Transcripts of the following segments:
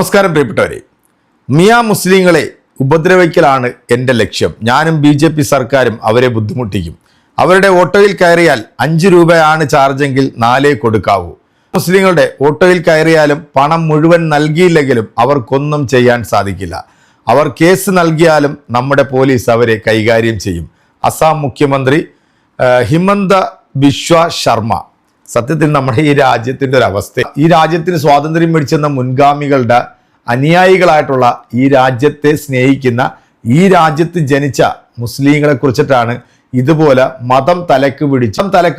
നമസ്കാരം പ്രിയപ്പെട്ടവരെ, മിയ മുസ്ലിങ്ങളെ ഉപദ്രവിക്കലാണ് എൻ്റെ ലക്ഷ്യം. ഞാനും BJP സർക്കാരും അവരെ ബുദ്ധിമുട്ടിക്കും. അവരുടെ ഓട്ടോയിൽ കയറിയാൽ 5 രൂപയാണ് ചാർജെങ്കിൽ 4 കൊടുക്കാവൂ. മുസ്ലിങ്ങളുടെ ഓട്ടോയിൽ കയറിയാലും പണം മുഴുവൻ നൽകിയില്ലെങ്കിലും അവർക്കൊന്നും ചെയ്യാൻ സാധിക്കില്ല. അവർ കേസ് നൽകിയാലും നമ്മുടെ പോലീസ് അവരെ കൈകാര്യം ചെയ്യും. അസാം മുഖ്യമന്ത്രി ഹിമന്ത ബിശ്വ ശർമ്മ. സത്യത്തിൽ നമ്മുടെ ഈ രാജ്യത്തിൻ്റെ ഒരു അവസ്ഥ, ഈ രാജ്യത്തിന് സ്വാതന്ത്ര്യം മേടിച്ചെന്ന മുൻഗാമികളുടെ അനുയായികളായിട്ടുള്ള, ഈ രാജ്യത്തെ സ്നേഹിക്കുന്ന, ഈ രാജ്യത്ത് ജനിച്ച മുസ്ലിങ്ങളെ കുറിച്ചിട്ടാണ് ഇതുപോലെ മതം തലക്ക്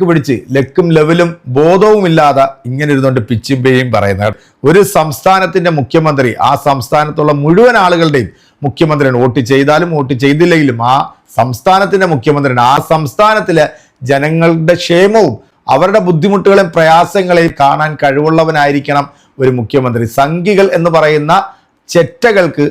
പിടിച്ച് ലക്കും ലെവലും ബോധവുമില്ലാതെ ഇങ്ങനെ ഇരുന്നുകൊണ്ട് പിച്ചും പേയും പറയുന്നത്. ഒരു സംസ്ഥാനത്തിന്റെ മുഖ്യമന്ത്രി ആ സംസ്ഥാനത്തുള്ള മുഴുവൻ ആളുകളുടെയും മുഖ്യമന്ത്രിയാണ്. വോട്ട് ചെയ്താലും വോട്ട് ചെയ്തില്ലെങ്കിലും ആ സംസ്ഥാനത്തിന്റെ മുഖ്യമന്ത്രിയാണ്. ആ സംസ്ഥാനത്തിലെ ജനങ്ങളുടെ ക്ഷേമവും അവരുടെ ബുദ്ധിമുട്ടുകളെയും പ്രയാസങ്ങളെയും കാണാൻ കഴിവുള്ളവനായിരിക്കണം ഒരു മുഖ്യമന്ത്രി. സംഘികൾ എന്ന് പറയുന്ന ചെറ്റകൾക്ക്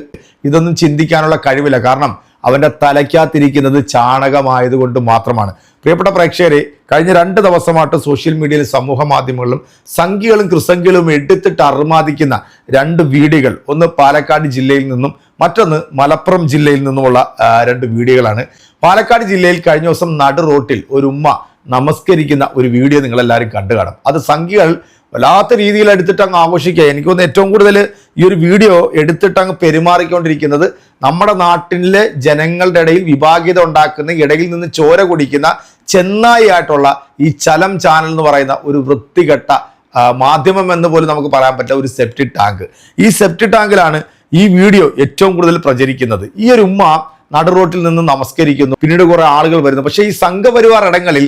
ഇതൊന്നും ചിന്തിക്കാനുള്ള കഴിവില്ല. കാരണം അവൻ്റെ തലയ്ക്കകത്തിരിക്കുന്നത് ചാണകമായതുകൊണ്ട് മാത്രമാണ്. പ്രിയപ്പെട്ട പ്രേക്ഷകരെ, കഴിഞ്ഞ 2 ദിവസമായിട്ട് സോഷ്യൽ മീഡിയയിലും സമൂഹ മാധ്യമങ്ങളിലും സംഘികളും ക്രിസംഖികളും എടുത്തിട്ട് അർമാദിക്കുന്ന 2 വീഡിയോകൾ, ഒന്ന് പാലക്കാട് ജില്ലയിൽ നിന്നും മറ്റൊന്ന് മലപ്പുറം ജില്ലയിൽ നിന്നുമുള്ള 2 വീഡിയോകളാണ്. പാലക്കാട് ജില്ലയിൽ കഴിഞ്ഞ ദിവസം നടു റോട്ടിൽ ഒരു ഉമ്മ നമസ്കരിക്കുന്ന ഒരു വീഡിയോ നിങ്ങളെല്ലാവരും കണ്ടു കാണും. അത് സംഘികൾ വല്ലാത്ത രീതിയിൽ എടുത്തിട്ട് അങ്ങ് ആഘോഷിക്കുക. എനിക്ക് തോന്നുന്നു ഏറ്റവും കൂടുതൽ ഈ ഒരു വീഡിയോ എടുത്തിട്ട് അങ്ങ് പെരുമാറിക്കൊണ്ടിരിക്കുന്നത് നമ്മുടെ നാട്ടിലെ ജനങ്ങളുടെ ഇടയിൽ വിഭാഗീയത ഉണ്ടാക്കുന്ന, ഇടയിൽ നിന്ന് ചോര കുടിക്കുന്ന ചെന്നായി ആയിട്ടുള്ള ഈ ചലം ചാനൽ എന്ന് പറയുന്ന ഒരു വൃത്തികെട്ട മാധ്യമം എന്ന് പോലും നമുക്ക് പറയാൻ പറ്റില്ല, ഒരു സെപ്റ്റിക് ടാങ്ക്. ഈ സെപ്റ്റിക് ടാങ്കിലാണ് ഈ വീഡിയോ ഏറ്റവും കൂടുതൽ പ്രചരിക്കുന്നത്. ഈ ഒരു ഉമ്മ നടു റോട്ടിൽ നിന്ന് നമസ്കരിക്കുന്നു, പിന്നീട് കുറെ ആളുകൾ വരുന്നു. പക്ഷേ ഈ സംഘപരിവാർ ഇടങ്ങളിൽ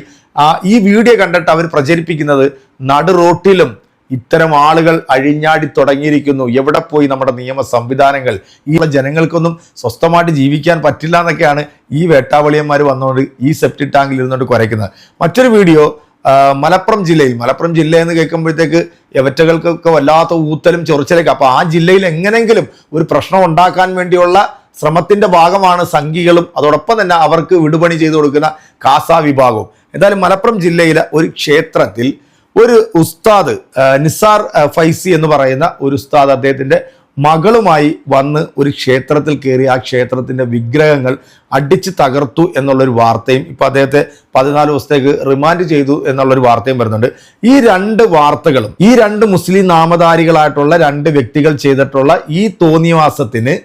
ഈ വീഡിയോ കണ്ടിട്ട് അവർ പ്രചരിപ്പിക്കുന്നത് നടു റോട്ടിലും ഇത്തരം ആളുകൾ അഴിഞ്ഞാടി തുടങ്ങിയിരിക്കുന്നു. എവിടെ പോയി നമ്മുടെ നിയമ സംവിധാനങ്ങൾ? ഈ ജനങ്ങൾക്കൊന്നും സ്വസ്ഥമായിട്ട് ജീവിക്കാൻ പറ്റില്ല എന്നൊക്കെയാണ് ഈ വേട്ടാവളിയന്മാർ വന്നുകൊണ്ട് ഈ സെപ്റ്റിക് ടാങ്കിൽ ഇരുന്നുകൊണ്ട് കുരയ്ക്കുന്നത്. മറ്റൊരു വീഡിയോ മലപ്പുറം ജില്ല എന്ന് കേൾക്കുമ്പോഴത്തേക്ക് എവറ്റകൾക്കൊക്കെ വല്ലാത്ത ഊത്തലും ചൊറിച്ചിലൊക്കെ. അപ്പോൾ ആ ജില്ലയിൽ എങ്ങനെങ്കിലും ഒരു പ്രശ്നം ഉണ്ടാക്കാൻ വേണ്ടിയുള്ള ശ്രമത്തിന്റെ ഭാഗമാണ് സംഘികളും അതോടൊപ്പം തന്നെ അവർക്ക് വിടുപണി ചെയ്തു കൊടുക്കുന്ന കാസ വിഭാഗവും. എന്തായാലും മലപ്പുറം ജില്ലയിലെ ഒരു ക്ഷേത്രത്തിൽ ഒരു ഉസ്താദ് നിസാർ ഫൈസി എന്ന് പറയുന്ന ഒരു ഉസ്താദ് അദ്ദേഹത്തിന്റെ മകളുമായി വന്ന് ഒരു ക്ഷേത്രത്തിൽ കയറി ആ ക്ഷേത്രത്തിന്റെ വിഗ്രഹങ്ങൾ അടിച്ച് തകർത്തു എന്നുള്ളൊരു വാർത്തയും, ഇപ്പൊ അദ്ദേഹത്തെ 14 ദിവസത്തേക്ക് റിമാൻഡ് ചെയ്തു എന്നുള്ളൊരു വാർത്തയും വരുന്നുണ്ട്. ഈ 2 വാർത്തകളും ഈ 2 മുസ്ലിം നാമധാരികളായിട്ടുള്ള 2 വ്യക്തികൾ ചെയ്തിട്ടുള്ള ഈ തോന്നിവാസത്തിന്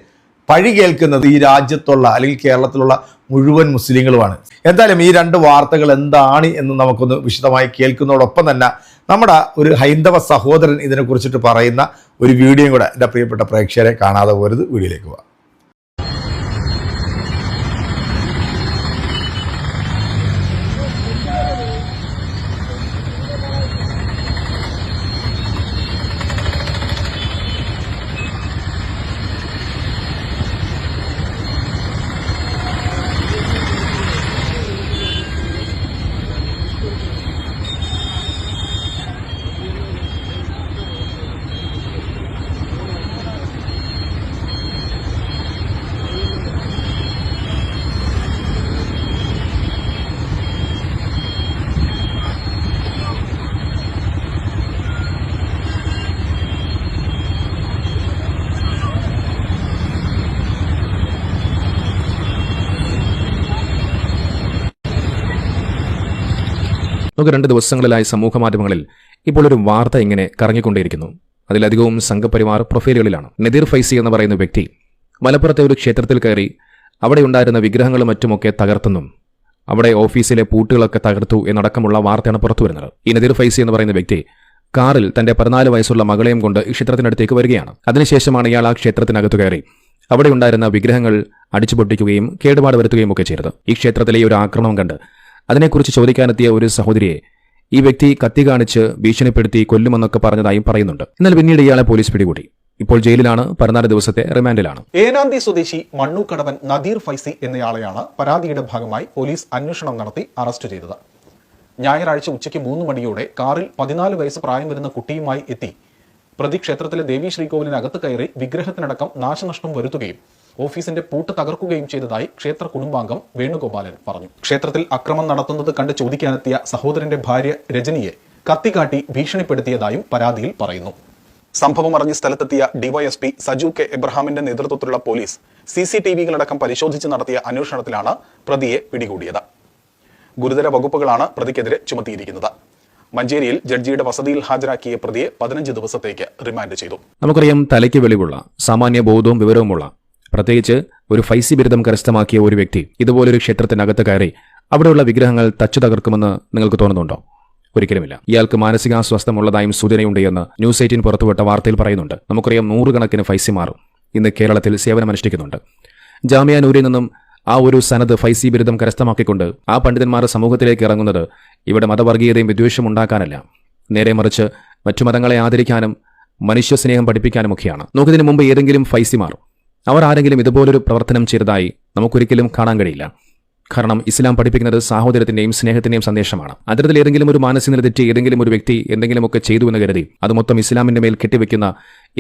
പഴി കേൾക്കുന്നത് ഈ രാജ്യത്തുള്ള അല്ലെങ്കിൽ കേരളത്തിലുള്ള മുഴുവൻ മുസ്ലിങ്ങളുമാണ്. എന്തായാലും ഈ 2 വാർത്തകൾ എന്താണ് എന്ന് നമുക്കൊന്ന് വിശദമായി കേൾക്കുന്നതോടൊപ്പം തന്നെ നമ്മുടെ ഒരു ഹൈന്ദവ സഹോദരൻ ഇതിനെക്കുറിച്ചിട്ട് പറയുന്ന ഒരു വീഡിയോയും കൂടെ എൻ്റെ പ്രിയപ്പെട്ട പ്രേക്ഷകരെ കാണാതെ പോരുത്. വീഡിയോയിലേക്ക് പോവാം. നമുക്ക് 2 ദിവസങ്ങളിലായി സമൂഹ മാധ്യമങ്ങളിൽ ഇപ്പോൾ ഒരു വാർത്ത ഇങ്ങനെ കറങ്ങിക്കൊണ്ടേയിരിക്കുന്നു. അതിലധികവും സംഘപരിവാർ പ്രൊഫൈലുകളിലാണ്. നദീർ ഫൈസി എന്ന് പറയുന്ന വ്യക്തി മലപ്പുറത്തെ ഒരു ക്ഷേത്രത്തിൽ കയറി അവിടെ ഉണ്ടായിരുന്ന വിഗ്രഹങ്ങളും മറ്റുമൊക്കെ തകർത്തെന്നും അവിടെ ഓഫീസിലെ പൂട്ടുകളൊക്കെ തകർത്തു എന്നടക്കമുള്ള വാർത്തയാണ് പുറത്തുവരുന്നത്. ഈ നദീർ ഫൈസി എന്ന് പറയുന്ന വ്യക്തി കാറിൽ തന്റെ 14 വയസ്സുള്ള മകളെയും കൊണ്ട് ഈ ക്ഷേത്രത്തിനടുത്തേക്ക് വരികയാണ്. അതിനുശേഷമാണ് ഇയാൾ ആ ക്ഷേത്രത്തിനകത്ത് കയറി അവിടെ ഉണ്ടായിരുന്ന വിഗ്രഹങ്ങൾ അടിച്ചുപൊട്ടിക്കുകയും കേടുപാട് വരുത്തുകയും ഒക്കെ ചെയ്തത്. ഈ ക്ഷേത്രത്തിലെ ഒരു ആക്രമണം കണ്ട് അതിനെക്കുറിച്ച് ചോദിക്കാനെത്തിയ ഒരു സഹോദരിയെ ഈ വ്യക്തി കത്തി കാണിച്ച് ഭീഷണിപ്പെടുത്തി കൊല്ലുമെന്നൊക്കെ പറഞ്ഞതായും പറയുന്നുണ്ട്. എന്നാൽ പിന്നീട് ഇയാളെ പോലീസ് പിടികൂടി. ഇപ്പോൾ ജയിലിലാണ്. 14 ദിവസത്തെ റിമാൻഡിലാണ്. ഏനാന്തി സ്വദേശി മണ്ണൂക്കടവൻ നദീർ ഫൈസി എന്നയാളെയാണ് പരാതിയുടെ ഭാഗമായി പോലീസ് അന്വേഷണം നടത്തി അറസ്റ്റ് ചെയ്തത്. ഞായറാഴ്ച ഉച്ചയ്ക്ക് 3 മണിയോടെ കാറിൽ 14 വയസ്സ് പ്രായം വരുന്ന കുട്ടിയുമായി എത്തി പ്രതി ക്ഷേത്രത്തിലെ ദേവീ ശ്രീകോവിലിനകത്ത് കയറി വിഗ്രഹത്തിനടക്കം നാശനഷ്ടം വരുത്തുകയും ഓഫീസിന്റെ പൂട്ട് തകർക്കുകയും ചെയ്തതായി ക്ഷേത്ര കുടുംബാംഗം വേണുഗോപാലൻ പറഞ്ഞു. ക്ഷേത്രത്തിൽ അക്രമം നടത്തുന്നത് കണ്ട് ചോദിക്കാനെത്തിയ സഹോദരന്റെ ഭാര്യ രജനിയെ കത്തിക്കാട്ടി ഭീഷണിപ്പെടുത്തിയതായും പരാതിയിൽ പറയുന്നു. സംഭവം അറിഞ്ഞ് സ്ഥലത്തെത്തിയ ഡിവൈഎസ്പി സജു കെ എബ്രഹാമിന്റെ നേതൃത്വത്തിലുള്ള പോലീസ് CCTV-കളടക്കം പരിശോധിച്ച് നടത്തിയ അന്വേഷണത്തിലാണ് പ്രതിയെ പിടികൂടിയത്. ഗുരുതര വകുപ്പുകളാണ് പ്രതിക്കെതിരെ ചുമത്തിയിരിക്കുന്നത്. മഞ്ചേരിയിൽ ജഡ്ജിയുടെ വസതിയിൽ ഹാജരാക്കിയ പ്രതിയെ 15 ദിവസത്തേക്ക് റിമാൻഡ് ചെയ്തു. നമുക്കറിയാം, തലയ്ക്ക് വെളിവുള്ള, സാമാന്യ ബോധവും വിവരവുമുള്ള, പ്രത്യേകിച്ച് ഒരു ഫൈസി ബിരുദം കരസ്ഥമാക്കിയ ഒരു വ്യക്തി ഇതുപോലൊരു ക്ഷേത്രത്തിനകത്ത് കയറി അവിടെയുള്ള വിഗ്രഹങ്ങൾ തച്ചു തകർക്കുമെന്ന് നിങ്ങൾക്ക് തോന്നുന്നുണ്ടോ? ഒരിക്കലുമില്ല. ഇയാൾക്ക് മാനസികാസ്വസ്ഥമുള്ളതായും സൂചനയുണ്ട് എന്ന് ന്യൂസ് 18 പുറത്തുവിട്ട വാർത്തയിൽ പറയുന്നുണ്ട്. നമുക്കറിയാം, 100 കണക്കിന് ഫൈസിമാർ ഇന്ന് കേരളത്തിൽ സേവനമനുഷ്ഠിക്കുന്നുണ്ട്. ജാമിയ നൂരിൽ നിന്നും ആ ഒരു സനത് ഫൈസി ബിരുദം കരസ്ഥമാക്കിക്കൊണ്ട് ആ പണ്ഡിതന്മാർ സമൂഹത്തിലേക്ക് ഇറങ്ങുന്നത് ഇവിടെ മതവർഗീയതയും വിദ്വേഷവും ഉണ്ടാക്കാനല്ല, നേരെ മറിച്ച് മറ്റു മതങ്ങളെ ആദരിക്കാനും മനുഷ്യസ്നേഹം പഠിപ്പിക്കാനുമൊക്കെയാണ്. നോക്കുന്നതിന് മുമ്പ് ഏതെങ്കിലും ഫൈസിമാർ അവർ ആരെങ്കിലും ഇതുപോലൊരു പ്രവർത്തനം ചെയ്തതായി നമുക്കൊരിക്കലും കാണാൻ കഴിയില്ല. കാരണം ഇസ്ലാം പഠിപ്പിക്കുന്നത് സാഹോദര്യത്തിന്റെയും സ്നേഹത്തിന്റെയും സന്ദേശമാണ്. അത്തരത്തിൽ ഏതെങ്കിലും ഒരു മാനസിക നില തെറ്റി ഏതെങ്കിലും ഒരു വ്യക്തി എന്തെങ്കിലുമൊക്കെ ചെയ്തു എന്ന് കരുതി അത് മൊത്തം ഇസ്ലാമിന്റെ മേൽ കെട്ടിവെക്കുന്ന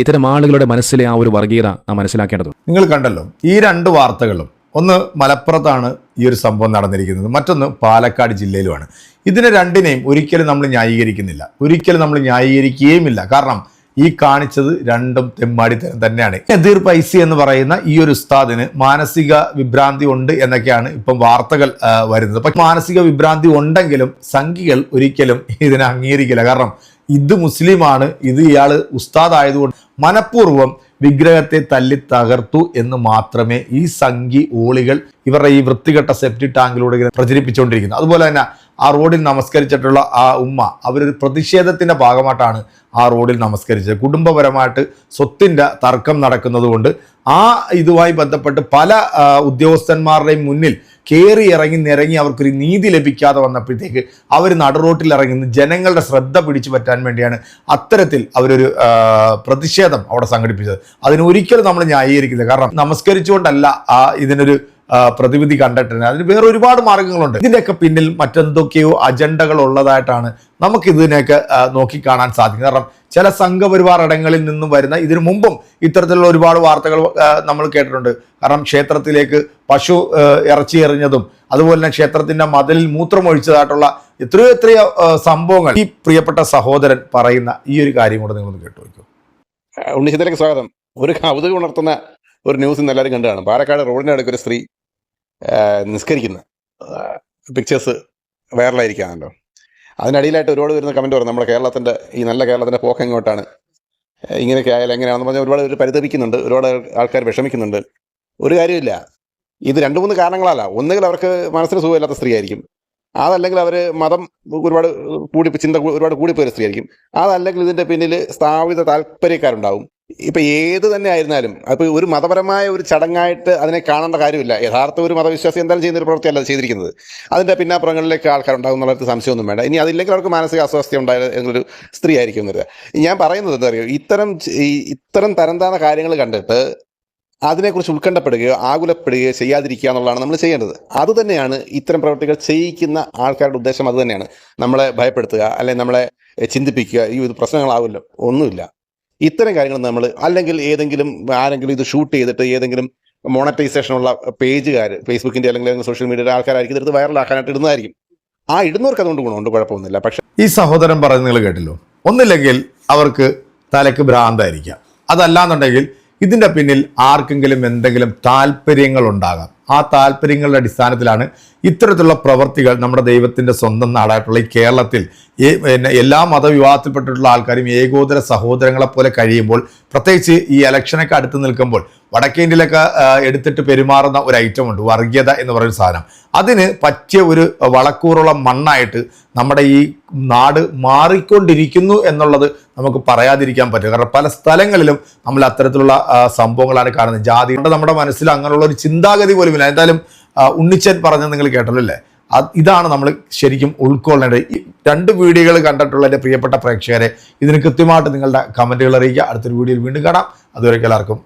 ഇത്തരം ആളുകളുടെ മനസ്സിലെ ആ ഒരു വർഗീയത നാം മനസ്സിലാക്കേണ്ടതുണ്ട്. നിങ്ങൾ കണ്ടല്ലോ ഈ 2 വാർത്തകളും. ഒന്ന് മലപ്പുറത്താണ് ഈ ഒരു സംഭവം നടന്നിരിക്കുന്നത്, മറ്റൊന്ന് പാലക്കാട് ജില്ലയിലുമാണ്. ഇതിനെ രണ്ടിനെയും ഒരിക്കലും നമ്മൾ ന്യായീകരിക്കുന്നില്ല, ഒരിക്കലും നമ്മൾ ന്യായീകരിക്കുകയുമില്ല. കാരണം ഈ കാണിച്ചത് രണ്ടും തെമ്മാടിത്തരം തന്നെയാണ്. നദീർ ഫൈസി എന്ന് പറയുന്ന ഈ ഒരു ഉസ്താദിന് മാനസിക വിഭ്രാന്തി ഉണ്ട് എന്നൊക്കെയാണ് ഇപ്പം വാർത്തകൾ വരുന്നത്. പക്ഷെ മാനസിക വിഭ്രാന്തി ഉണ്ടെങ്കിലും സംഘികൾ ഒരിക്കലും ഇതിനെ അംഗീകരിക്കില്ല. കാരണം ഇത് മുസ്ലിമാണ്, ഇത് ഇയാള് ഉസ്താദായതുകൊണ്ട് മനഃപൂർവ്വം വിഗ്രഹത്തെ തല്ലി തകർത്തു എന്ന് മാത്രമേ ഈ സംഘി ഓളികൾ ഇവരുടെ ഈ വൃത്തികെട്ട സെപ്റ്റി ടാങ്കിലൂടെ ഇങ്ങനെ പ്രചരിപ്പിച്ചുകൊണ്ടിരിക്കുന്നത്. അതുപോലെ തന്നെ ആ റോഡിൽ നമസ്കരിച്ചിട്ടുള്ള ആ ഉമ്മ അവരൊരു പ്രതിഷേധത്തിന്റെ ഭാഗമായിട്ടാണ് ആ റോഡിൽ നമസ്കരിച്ചത്. കുടുംബപരമായിട്ട് സ്വത്തിന്റെ തർക്കം നടക്കുന്നത് കൊണ്ട് ആ ഇതുമായി ബന്ധപ്പെട്ട് പല ഉദ്യോഗസ്ഥന്മാരുടെയും മുന്നിൽ കയറി ഇറങ്ങി നിരങ്ങി അവർക്കൊരു നീതി ലഭിക്കാതെ വന്നപ്പോഴത്തേക്ക് അവർ നടുറോട്ടിൽ ഇറങ്ങുന്ന ജനങ്ങളുടെ ശ്രദ്ധ പിടിച്ചു പറ്റാൻ വേണ്ടിയാണ് അത്തരത്തിൽ അവരൊരു പ്രതിഷേധം അവിടെ സംഘടിപ്പിച്ചത്. അതിനൊരിക്കലും നമ്മൾ ന്യായീകരിക്കില്ല. കാരണം നമസ്കരിച്ചുകൊണ്ടല്ല ഇതിനൊരു പ്രതിവിധി കണ്ടിട്ടുണ്ട്. അതിന് വേറെ ഒരുപാട് മാർഗങ്ങളുണ്ട്. ഇതിൻ്റെയൊക്കെ പിന്നിൽ മറ്റെന്തൊക്കെയോ അജണ്ടകൾ ഉള്ളതായിട്ടാണ് നമുക്ക് ഇതിനെയൊക്കെ നോക്കിക്കാണാൻ സാധിക്കും. കാരണം ചില സംഘപരിവാർ ഇടങ്ങളിൽ നിന്നും വരുന്ന ഇതിനു മുമ്പും ഇത്തരത്തിലുള്ള ഒരുപാട് വാർത്തകൾ നമ്മൾ കേട്ടിട്ടുണ്ട്. കാരണം ക്ഷേത്രത്തിലേക്ക് പശു ഇറച്ചി എറിഞ്ഞതും അതുപോലെ തന്നെ ക്ഷേത്രത്തിന്റെ മതിലിൽ മൂത്രമൊഴിച്ചതായിട്ടുള്ള എത്രയോ സംഭവങ്ങൾ ഈ പ്രിയപ്പെട്ട സഹോദരൻ പറയുന്ന ഈ ഒരു കാര്യം കൂടെ നിങ്ങളൊന്ന് കേട്ടു നോക്കൂ. ഉണ്ണിച്ചിലേക്ക് സ്വാഗതം. ഒരു കൗതുകം ഉണർത്തുന്ന ഒരു ന്യൂസ് ഇന്ന് എല്ലാവരും കണ്ടതാണ്. പാലക്കാട് റോഡിൻ്റെ അടുക്ക് ഒരു സ്ത്രീ നിസ്കരിക്കുന്ന പിക്ചേഴ്സ് വൈറലായിരിക്കുകയാണല്ലോ. അതിനടിയിലായിട്ട് ഒരുപാട് വരുന്ന കമൻറ്റ് പറഞ്ഞു, നമ്മുടെ കേരളത്തിൻ്റെ ഈ നല്ല കേരളത്തിൻ്റെ പോക്ക് എങ്ങോട്ടാണ്, ഇങ്ങനെയൊക്കെ ആയാലും എങ്ങനെയാണെന്ന് പറഞ്ഞാൽ ഒരുപാട് പേര് പരിതപിക്കുന്നുണ്ട്, ഒരുപാട് ആൾക്കാർ വിഷമിക്കുന്നുണ്ട്. ഒരു കാര്യമില്ല, ഇത് 2-3 കാരണങ്ങളല്ല. ഒന്നുകിൽ അവർക്ക് മനസ്സിന് സുഖമില്ലാത്ത സ്ത്രീ ആയിരിക്കും, അതല്ലെങ്കിൽ അവർ മതം ഒരുപാട് ചിന്ത ഒരുപാട് കൂടിപ്പോയ സ്ത്രീ ആയിരിക്കും, അതല്ലെങ്കിൽ ഇതിൻ്റെ പിന്നിൽ സ്ഥാപിത താല്പര്യക്കാരുണ്ടാവും. ഇപ്പം ഏത് തന്നെ ആയിരുന്നാലും അപ്പോൾ ഒരു മതപരമായ ഒരു ചടങ്ങായിട്ട് അതിനെ കാണേണ്ട കാര്യമില്ല. യഥാർത്ഥ ഒരു മതവിശ്വാസി എന്തായാലും ചെയ്യുന്ന ഒരു പ്രവൃത്തിയല്ല ചെയ്തിരിക്കുന്നത്. അതിൻ്റെ പിന്നാപ്പുറങ്ങളിലേക്ക് ആൾക്കാരുണ്ടാകും എന്നുള്ളത് സംശയമൊന്നും വേണ്ട. ഇനി അതില്ലെങ്കിൽ അവർക്ക് മാനസിക അസ്വസ്ഥ ഉണ്ടായ എന്നൊരു സ്ത്രീ ആയിരിക്കും എന്നത്. ഞാൻ പറയുന്നത് എന്താ അറിയോ, ഇത്തരം തരംതാന്ന കാര്യങ്ങൾ കണ്ടിട്ട് അതിനെക്കുറിച്ച് ഉത്കണ്ഠപ്പെടുകയോ ആകുലപ്പെടുകയോ ചെയ്യാതിരിക്കുക എന്നുള്ളതാണ് നമ്മൾ ചെയ്യേണ്ടത്. അതുതന്നെയാണ് ഇത്തരം പ്രവൃത്തികൾ ചെയ്യിക്കുന്ന ആൾക്കാരുടെ ഉദ്ദേശം. അത് തന്നെയാണ് നമ്മളെ ഭയപ്പെടുത്തുക, അല്ലെങ്കിൽ നമ്മളെ ചിന്തിപ്പിക്കുക, ഇത് പ്രശ്നങ്ങളാവില്ല, ഒന്നുമില്ല. ഇത്തരം കാര്യങ്ങൾ നമ്മൾ അല്ലെങ്കിൽ ആരെങ്കിലും ഇത് ഷൂട്ട് ചെയ്തിട്ട് ഏതെങ്കിലും മോണറ്റൈസേഷനുള്ള പേജുകാർ ഫേസ്ബുക്കിൻ്റെ അല്ലെങ്കിൽ സോഷ്യൽ മീഡിയയുടെ ആൾക്കാരായിരിക്കും ഇതെടുത്ത് വൈറലാക്കാനായിട്ട് ഇടുന്നതായിരിക്കും. ആ ഇടുന്നവർക്ക് അതുകൊണ്ട് ഗുണമുണ്ട്, കുഴപ്പമൊന്നുമില്ല. പക്ഷെ ഈ സഹോദരൻ പറയുന്നത് നിങ്ങൾ കേട്ടല്ലോ, ഒന്നില്ലെങ്കിൽ അവർക്ക് തലയ്ക്ക് ഭ്രാന്തായിരിക്കാം, അതല്ലാന്നുണ്ടെങ്കിൽ ഇതിൻ്റെ പിന്നിൽ ആർക്കെങ്കിലും എന്തെങ്കിലും താല്പര്യങ്ങൾ ഉണ്ടാകാം. ആ താല്പര്യങ്ങളുടെ അടിസ്ഥാനത്തിലാണ് ഇത്തരത്തിലുള്ള പ്രവർത്തികൾ നമ്മുടെ ദൈവത്തിൻ്റെ സ്വന്തം നാടായിട്ടുള്ള ഈ കേരളത്തിൽ എല്ലാ മതവിഭാഗത്തിൽപ്പെട്ടിട്ടുള്ള ആൾക്കാരും ഏകോദര സഹോദരങ്ങളെ പോലെ കഴിയുമ്പോൾ, പ്രത്യേകിച്ച് ഈ ഇലക്ഷനൊക്കെ അടുത്ത് നിൽക്കുമ്പോൾ വടക്കേ ഇന്ത്യയിലൊക്കെ എടുത്തിട്ട് പെരുമാറുന്ന ഒരു ഐറ്റമുണ്ട്, വർഗീയത എന്ന് പറയുന്ന സാധനം. അതിന് പറ്റിയ ഒരു വളക്കൂറുള്ള മണ്ണായിട്ട് നമ്മുടെ ഈ നാട് മാറിക്കൊണ്ടിരിക്കുന്നു എന്നുള്ളത് നമുക്ക് പറയാതിരിക്കാൻ പറ്റും. കാരണം പല സ്ഥലങ്ങളിലും നമ്മൾ അത്തരത്തിലുള്ള സംഭവങ്ങളാണ് കാണുന്നത്. ജാതി കൊണ്ട് നമ്മുടെ മനസ്സിൽ അങ്ങനെയുള്ള ഒരു ചിന്താഗതി പോലും ഇല്ല. എന്തായാലും ഉണ്ണിച്ചൻ പറഞ്ഞത് നിങ്ങൾ കേട്ടല്ലോ അല്ലേ? ഇതാണ് നമ്മൾ ശരിക്കും ഉൾക്കൊള്ളേണ്ടത്. ഈ 2 വീഡിയോകൾ കണ്ടിട്ടുള്ള എൻ്റെ പ്രിയപ്പെട്ട പ്രേക്ഷകരെ ഇതിന് കൃത്യമായിട്ട് നിങ്ങളുടെ കമൻറ്റുകൾ അറിയിക്കുക. അടുത്തൊരു വീഡിയോയിൽ വീണ്ടും കാണാം. അതുവരെ എല്ലാവർക്കും